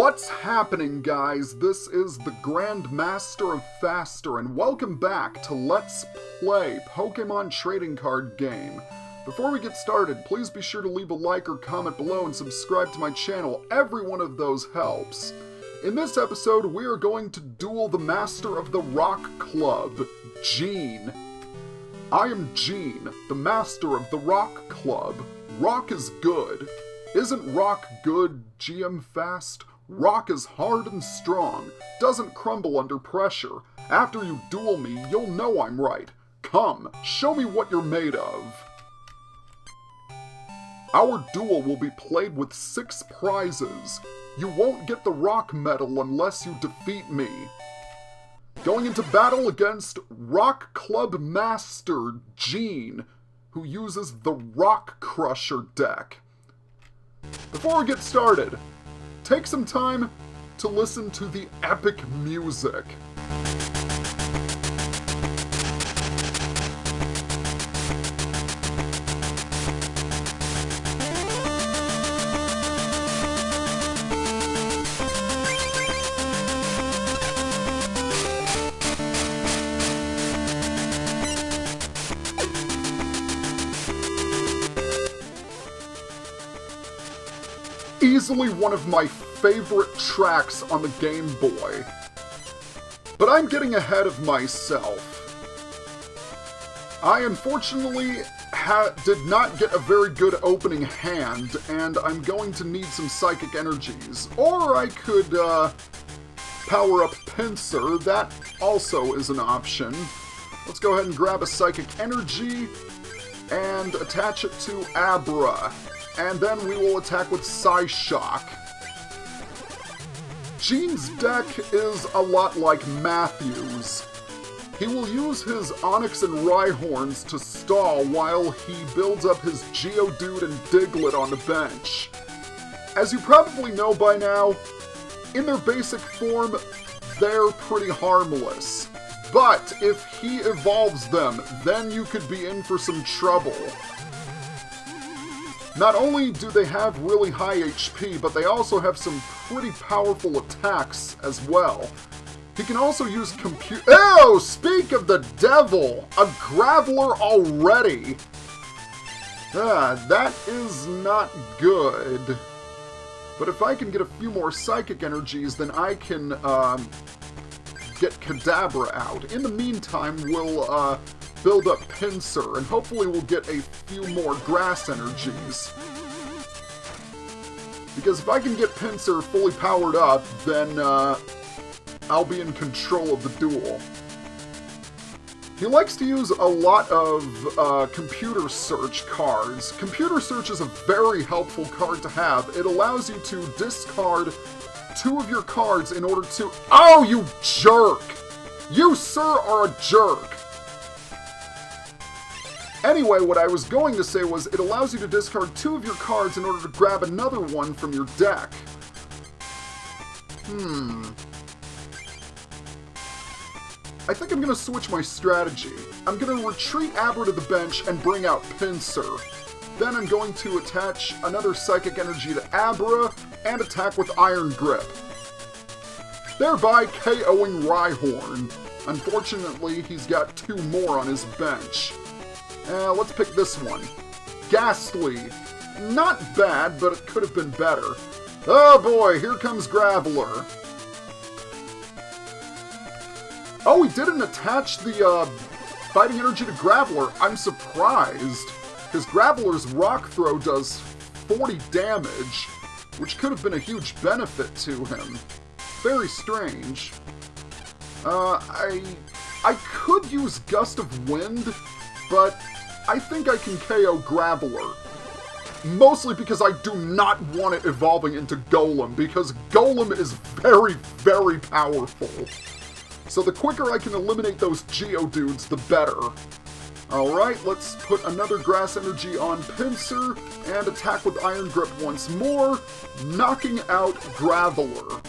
What's happening, guys? This is the Grand Master of Faster, and welcome back to Let's Play Pokemon Trading Card Game. Before we get started, please be sure to leave a like or comment below and subscribe to my channel. Every one of those helps. In this episode, we are going to duel the Master of the Rock Club, Gene. I am Gene, the Master of the Rock Club. Rock is good. Isn't rock good, GM Fast? Rock is hard and strong, doesn't crumble under pressure. After you duel me, you'll know I'm right. Come, show me what you're made of. Our duel will be played with 6 prizes. You won't get the rock medal unless you defeat me. Going into battle against Rock Club Master Gene, who uses the Rock Crusher deck. Before we get started, take some time to listen to the epic music. Easily one of my favorite tracks on the Game Boy. But I'm getting ahead of myself. I unfortunately did not get a very good opening hand, and I'm going to need some psychic energies. Or I could power up Pinsir. That also is an option. Let's go ahead and grab a psychic energy and attach it to Abra. And then we will attack with Psyshock. Gene's deck is a lot like Matthew's. He will use his Onix and Rhyhorns to stall while he builds up his Geodude and Diglett on the bench. As you probably know by now, in their basic form, they're pretty harmless. But if he evolves them, then you could be in for some trouble. Not only do they have really high HP, but they also have some pretty powerful attacks as well. He can also use Ew! Speak of the devil! A Graveler already! That is not good. But if I can get a few more psychic energies, then I can get Kadabra out. In the meantime, we'll build up Pinsir, and hopefully we'll get a few more grass energies. Because if I can get Pinsir fully powered up, then I'll be in control of the duel. He likes to use a lot of computer search cards. Computer search is a very helpful card to have. It allows you to discard 2 of your cards in order to— Oh, you jerk! You, sir, are a jerk! Anyway, what I was going to say was, it allows you to discard 2 of your cards in order to grab another one from your deck. I think I'm going to switch my strategy. I'm going to retreat Abra to the bench and bring out Pinsir. Then I'm going to attach another Psychic Energy to Abra and attack with Iron Grip, thereby KOing Rhyhorn. Unfortunately, he's got 2 more on his bench. Let's pick this one. Ghastly. Not bad, but it could have been better. Oh boy, here comes Graveler. Oh, he didn't attach the fighting energy to Graveler. I'm surprised, because Graveler's Rock Throw does 40 damage, which could have been a huge benefit to him. Very strange. I could use Gust of Wind, but I think I can KO Graveler. Mostly because I do not want it evolving into Golem, because Golem is very, very powerful. So the quicker I can eliminate those Geodudes, the better. Alright, let's put another Grass Energy on Pinsir, and attack with Iron Grip once more, knocking out Graveler.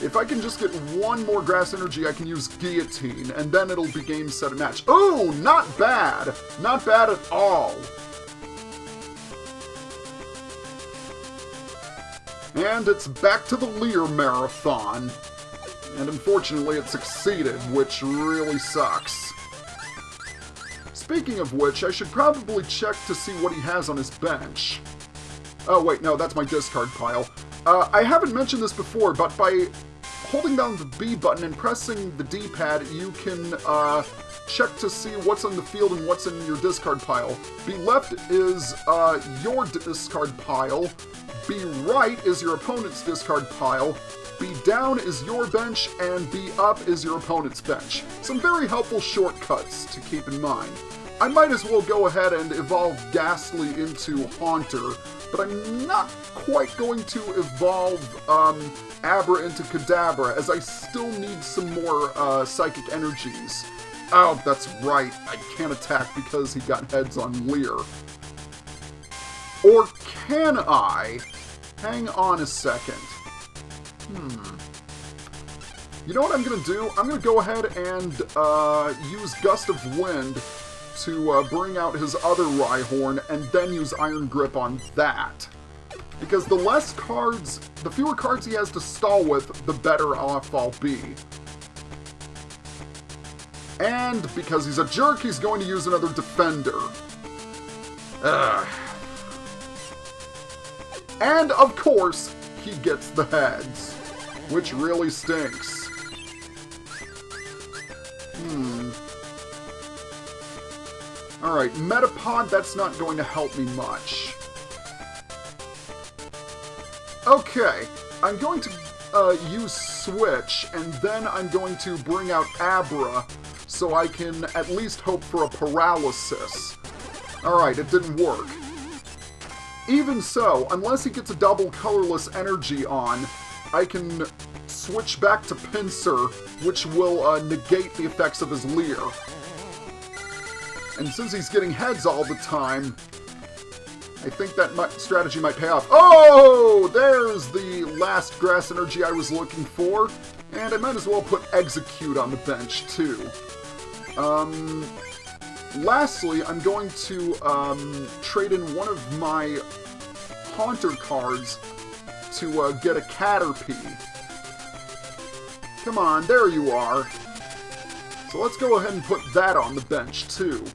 If I can just get 1 more Grass Energy, I can use Guillotine, and then it'll be game, set, and match. Ooh, not bad! Not bad at all. And it's back to the Leer marathon. And unfortunately it succeeded, which really sucks. Speaking of which, I should probably check to see what he has on his bench. Oh wait, no, that's my discard pile. I haven't mentioned this before, but by holding down the B button and pressing the D-pad, you can check to see what's on the field and what's in your discard pile. B left is your discard pile, B right is your opponent's discard pile, B down is your bench, and B up is your opponent's bench. Some very helpful shortcuts to keep in mind. I might as well go ahead and evolve Ghastly into Haunter, but I'm not quite going to evolve Abra into Kadabra, as I still need some more Psychic Energies. Oh, that's right, I can't attack because he got heads on Leer. Or can I? Hang on a second. You know what I'm going to do? I'm going to go ahead and use Gust of Wind to bring out his other Rhyhorn, and then use Iron Grip on that. Because the fewer cards he has to stall with, the better off I'll be. And because he's a jerk, he's going to use another Defender. Ugh. And, of course, he gets the heads, which really stinks. Alright, Metapod, that's not going to help me much. Okay, I'm going to use Switch, and then I'm going to bring out Abra, so I can at least hope for a Paralysis. Alright, it didn't work. Even so, unless he gets a double colorless energy on, I can switch back to Pinsir, which will negate the effects of his Leer. And since he's getting heads all the time, I think that strategy might pay off. Oh! There's the last grass energy I was looking for. And I might as well put Execute on the bench, too. Lastly, I'm going to trade in one of my Haunter cards to get a Caterpie. Come on, there you are. So let's go ahead and put that on the bench, too.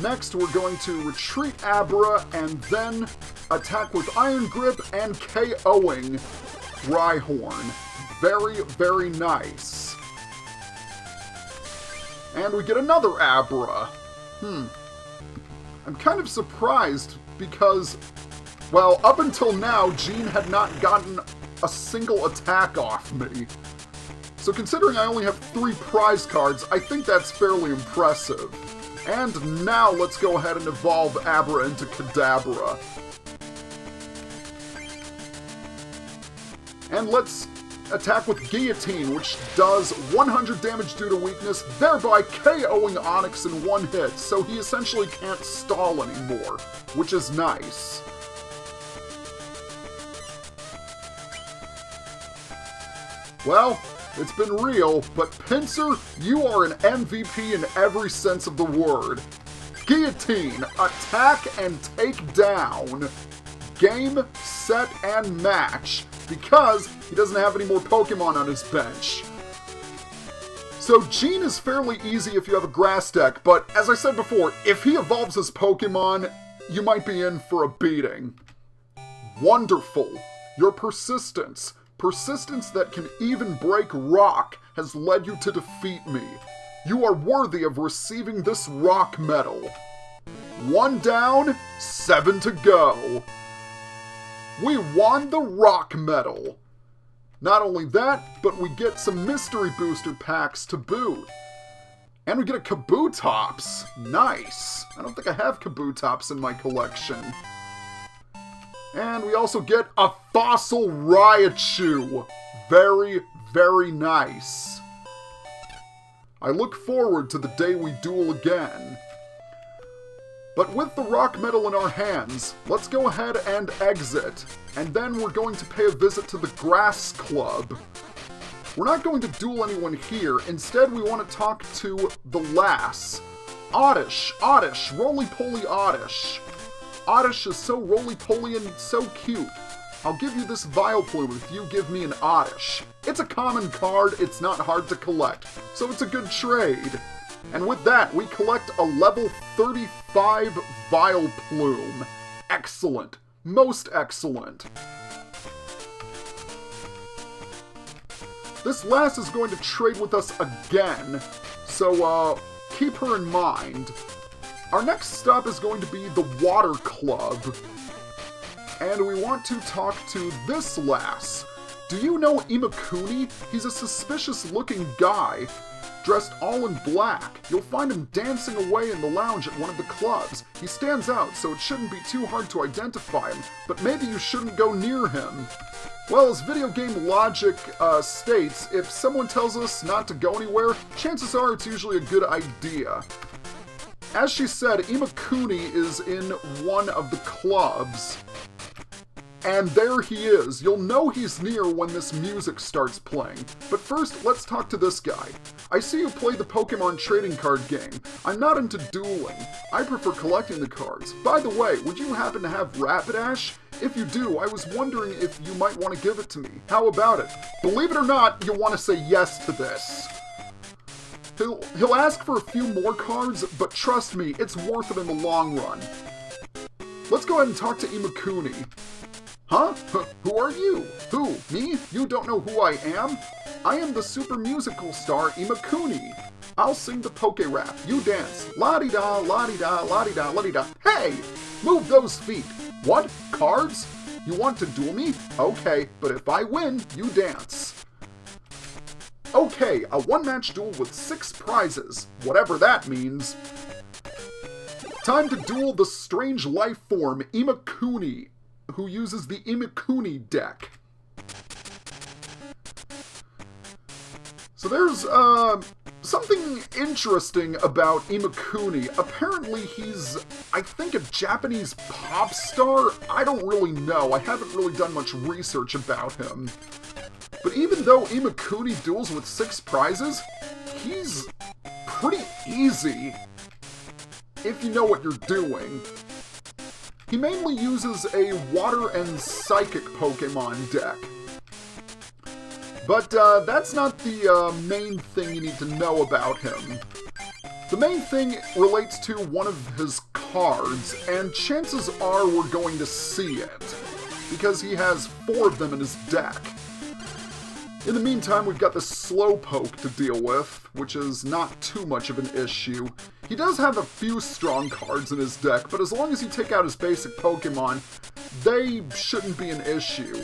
Next, we're going to retreat Abra, and then attack with Iron Grip and KOing Rhyhorn. Very, very nice. And we get another Abra. I'm kind of surprised because, well, up until now, Jean had not gotten a single attack off me. So considering I only have 3 prize cards, I think that's fairly impressive. And now let's go ahead and evolve Abra into Kadabra. And let's attack with Guillotine, which does 100 damage due to weakness, thereby KOing Onix in one hit, so he essentially can't stall anymore, which is nice. Well, it's been real, but Pinsir, you are an MVP in every sense of the word. Guillotine, attack and take down. Game, set, and match, because he doesn't have any more Pokemon on his bench. So Jean is fairly easy if you have a grass deck, but as I said before, if he evolves his Pokemon, you might be in for a beating. Wonderful. Your persistence that can even break rock, has led you to defeat me. You are worthy of receiving this rock medal. 1 down, 7 to go. We won the rock medal. Not only that, but we get some mystery booster packs to boot. And we get a Kabutops. Nice. I don't think I have Kabutops in my collection. And we also get a Fossil Raichu. Very, very nice. I look forward to the day we duel again. But with the rock medal in our hands, let's go ahead and exit. And then we're going to pay a visit to the Grass Club. We're not going to duel anyone here. Instead, we want to talk to the lass. Oddish, roly-poly Oddish. Oddish is so roly-poly and so cute. I'll give you this Vileplume if you give me an Oddish. It's a common card, it's not hard to collect, so it's a good trade. And with that, we collect a level 35 Vileplume. Excellent. Most excellent. This lass is going to trade with us again, so keep her in mind. Our next stop is going to be the Water Club. And we want to talk to this lass. Do you know Imakuni? He's a suspicious-looking guy, dressed all in black. You'll find him dancing away in the lounge at one of the clubs. He stands out, so it shouldn't be too hard to identify him, but maybe you shouldn't go near him. Well, as video game logic states, if someone tells us not to go anywhere, chances are it's usually a good idea. As she said, Imakuni is in one of the clubs. And there he is. You'll know he's near when this music starts playing. But first, let's talk to this guy. I see you play the Pokemon trading card game. I'm not into dueling. I prefer collecting the cards. By the way, would you happen to have Rapidash? If you do, I was wondering if you might want to give it to me. How about it? Believe it or not, you'll want to say yes to this. He'll ask for a few more cards, but trust me, it's worth it in the long run. Let's go ahead and talk to Imakuni. Huh? Who are you? Who? Me? You don't know who I am? I am the super musical star Imakuni. I'll sing the Poke Rap. You dance. La-di-da, la-di-da, la-di-da, la-di-da. Hey! Move those feet. What? Cards? You want to duel me? Okay, but if I win, you dance. Okay, a one-match duel with 6 prizes. Whatever that means. Time to duel the strange life form Imakuni, who uses the Imakuni deck. So there's something interesting about Imakuni. Apparently he's, I think, a Japanese pop star. I don't really know. I haven't really done much research about him. But even though Imakuni duels with 6 prizes, he's pretty easy if you know what you're doing. He mainly uses a Water and Psychic Pokemon deck. But that's not the main thing you need to know about him. The main thing relates to one of his cards, and chances are we're going to see it, because he has 4 of them in his deck. In the meantime, we've got the Slowpoke to deal with, which is not too much of an issue. He does have a few strong cards in his deck, but as long as you take out his basic Pokemon, they shouldn't be an issue.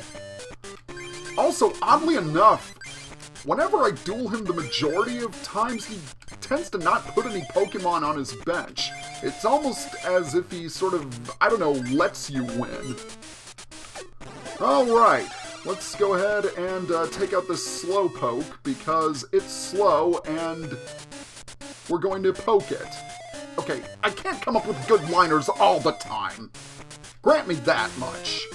Also, oddly enough, whenever I duel him the majority of times, he tends to not put any Pokemon on his bench. It's almost as if he sort of, I don't know, lets you win. Alright. Let's go ahead and take out this Slowpoke, because it's slow, and we're going to poke it. Okay, I can't come up with good liners all the time. Grant me that much.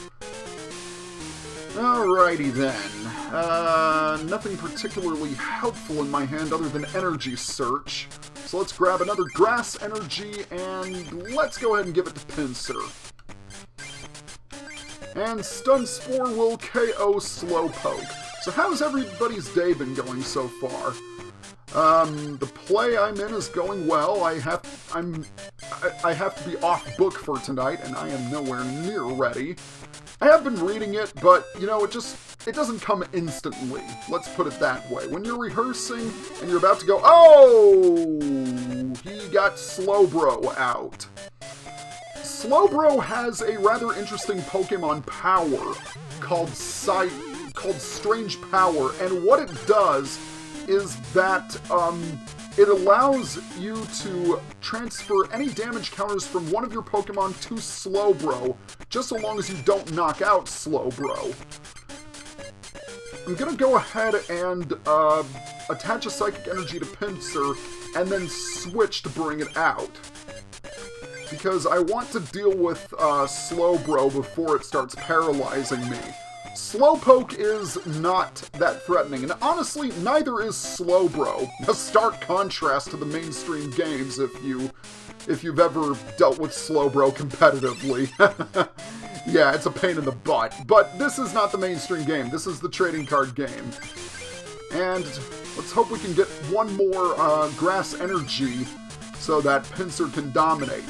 Alrighty then. Nothing particularly helpful in my hand other than Energy Search. So let's grab another Grass Energy, and let's go ahead and give it to Pinsir. And Stun Spore will KO Slowpoke. So how's everybody's day been going so far? The play I'm in is going well. I have to be off book for tonight, and I am nowhere near ready. I have been reading it, but, you know, it doesn't come instantly. Let's put it that way. When you're rehearsing, and you're about to go, oh! He got Slowbro out. Slowbro has a rather interesting Pokemon power called Strange Power, and what it does is that it allows you to transfer any damage counters from one of your Pokemon to Slowbro, just so long as you don't knock out Slowbro. I'm gonna go ahead and attach a Psychic Energy to Pinsir, and then switch to bring it out, because I want to deal with Slowbro before it starts paralyzing me. Slowpoke is not that threatening, and honestly, neither is Slowbro. A stark contrast to the mainstream games if you've ever dealt with Slowbro competitively. Yeah, it's a pain in the butt. But this is not the mainstream game. This is the trading card game. And let's hope we can get one more grass energy so that Pinsir can dominate.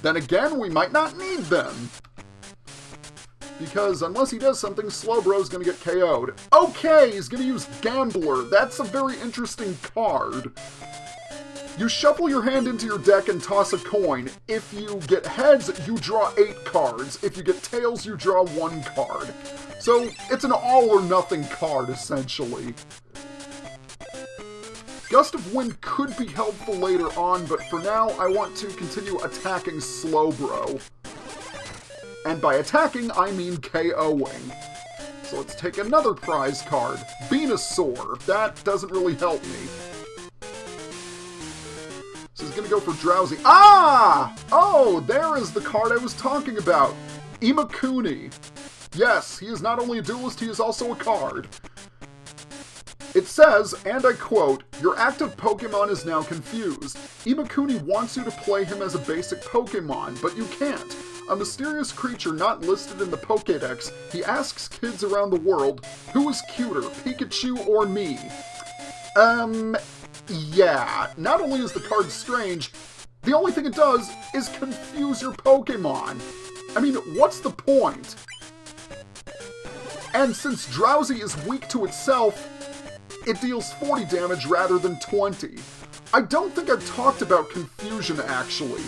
Then again, we might not need them. Because unless he does something, Slowbro's gonna get KO'd. Okay, he's gonna use Gambler. That's a very interesting card. You shuffle your hand into your deck and toss a coin. If you get heads, you draw 8 cards. If you get tails, you draw 1 card. So, it's an all-or-nothing card, essentially. Gust of Wind could be helpful later on, but for now, I want to continue attacking Slowbro. And by attacking, I mean KOing. So let's take another prize card. Venusaur. That doesn't really help me. So he's gonna go for Drowsy. Ah! Oh, there is the card I was talking about. Imakuni. Yes, he is not only a duelist, he is also a card. It says, and I quote, "Your active Pokemon is now confused. Imakuni wants you to play him as a basic Pokemon, but you can't. A mysterious creature not listed in the Pokédex, he asks kids around the world, who is cuter, Pikachu or me?" Yeah. Not only is the card strange, the only thing it does is confuse your Pokemon. I mean, what's the point? And since Drowsy is weak to itself, it deals 40 damage rather than 20. I don't think I've talked about confusion, actually.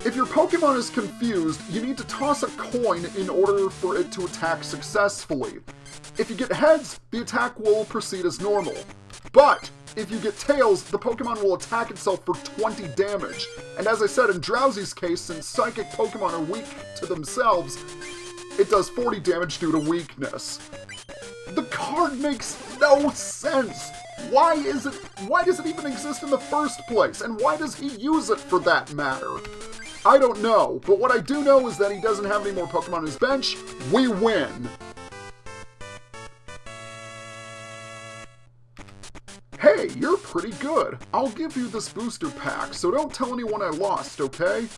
If your Pokemon is confused, you need to toss a coin in order for it to attack successfully. If you get heads, the attack will proceed as normal. But if you get tails, the Pokemon will attack itself for 20 damage. And as I said, in Drowsy's case, since Psychic Pokemon are weak to themselves, it does 40 damage due to weakness. The card makes no sense! Why does it even exist in the first place? And why does he use it for that matter? I don't know, but what I do know is that he doesn't have any more Pokemon on his bench. We win! Hey, you're pretty good. I'll give you this booster pack, so don't tell anyone I lost, okay?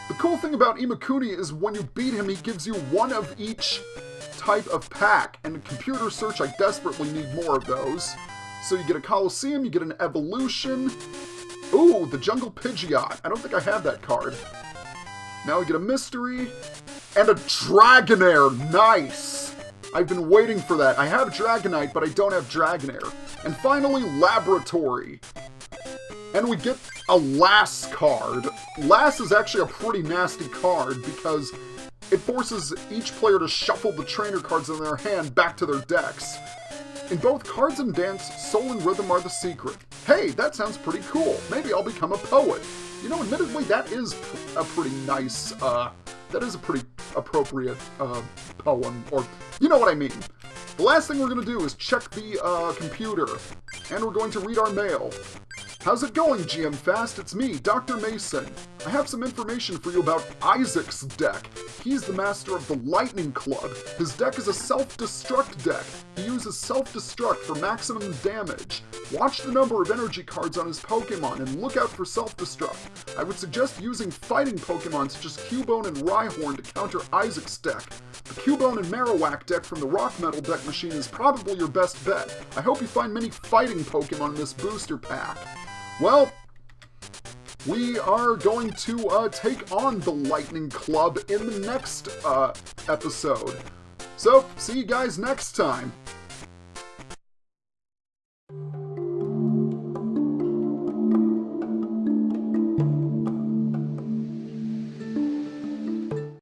The cool thing about Imakuni is when you beat him, he gives you one of each type of pack, and in computer search, I desperately need more of those. So you get a Coliseum, you get an Evolution. Ooh, the Jungle Pidgeot. I don't think I have that card. Now we get a Mystery, and a Dragonair. Nice! I've been waiting for that. I have Dragonite, but I don't have Dragonair. And finally, Laboratory. And we get a Lass card. Lass is actually a pretty nasty card because it forces each player to shuffle the trainer cards in their hand back to their decks. In both Cards and Dance, Soul and Rhythm are the secret. Hey, that sounds pretty cool. Maybe I'll become a poet. You know, admittedly, that is a pretty nice, that is a pretty appropriate, poem, or, you know what I mean. The last thing we're going to do is check the, computer, and we're going to read our mail. How's it going, GM Fast? It's me, Dr. Mason. I have some information for you about Isaac's deck. He's the master of the Lightning Club. His deck is a self-destruct deck. He uses self-destruct for maximum damage. Watch the number of energy cards on his Pokemon and look out for self-destruct. I would suggest using fighting Pokemon such as Cubone and Rhyhorn to counter Isaac's deck. The Cubone and Marowak deck from the Rock Metal deck machine is probably your best bet. I hope you find many fighting Pokemon in this booster pack. Well, we are going to take on the Lightning Club in the next episode. So, see you guys next time.